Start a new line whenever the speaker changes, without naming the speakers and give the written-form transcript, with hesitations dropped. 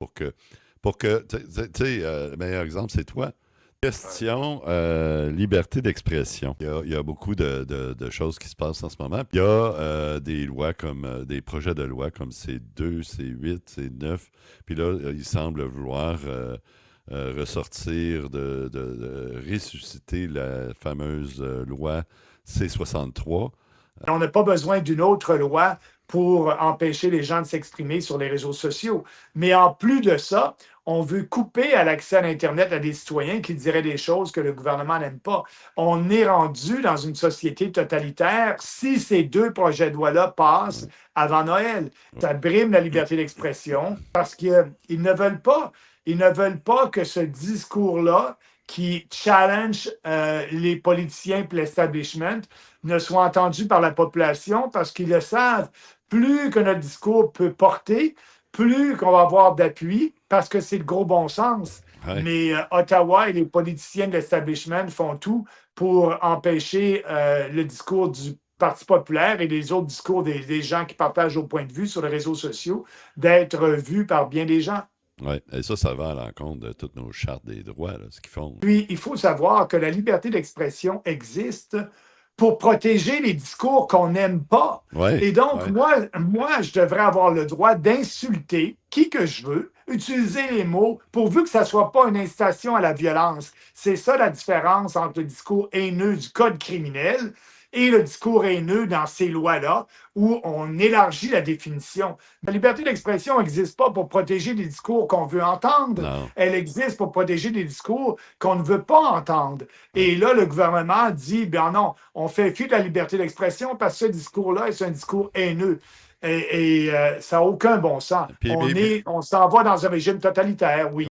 pour que, le meilleur exemple, c'est toi. Question liberté d'expression. Il y a beaucoup de choses qui se passent en ce moment. Il y a des lois comme des projets de loi comme C2, C8, C9. Puis là, il semble vouloir ressortir, de ressusciter la fameuse loi C63.
On n'a pas besoin d'une autre loi pour empêcher les gens de s'exprimer sur les réseaux sociaux. Mais en plus de ça, on veut couper à l'accès à l'Internet à des citoyens qui diraient des choses que le gouvernement n'aime pas. On est rendu dans une société totalitaire si ces deux projets de loi-là passent avant Noël. Ça brime la liberté d'expression parce qu'ils ne veulent pas. Ils ne veulent pas que ce discours-là qui challenge les politiciens et l'establishment ne soit entendu par la population parce qu'ils le savent. Plus que notre discours peut porter, plus qu'on va avoir d'appui parce que c'est le gros bon sens.
Ouais.
Mais Ottawa et les politiciens de l'establishment font tout pour empêcher le discours du Parti populaire et les autres discours des gens qui partagent au point de vue sur les réseaux sociaux d'être vus par bien des gens.
Oui, et ça va à l'encontre de toutes nos chartes des droits, là, ce qu'ils font.
Puis, il faut savoir que la liberté d'expression existe pour protéger les discours qu'on n'aime pas.
Oui,
Et donc,
oui.
moi, je devrais avoir le droit d'insulter qui que je veux, utiliser les mots, pourvu que ça ne soit pas une incitation à la violence. C'est ça la différence entre le discours haineux du code criminel et le discours haineux dans ces lois-là, où on élargit la définition. La liberté d'expression n'existe pas pour protéger les discours qu'on veut entendre.
Non.
Elle existe pour protéger des discours qu'on ne veut pas entendre.
Ouais.
Et là, le gouvernement dit, ben non, on fait fi de la liberté d'expression parce que ce discours-là, c'est un discours haineux. Ça n'a aucun bon sens.
Puis,
On s'en va dans un régime totalitaire, oui.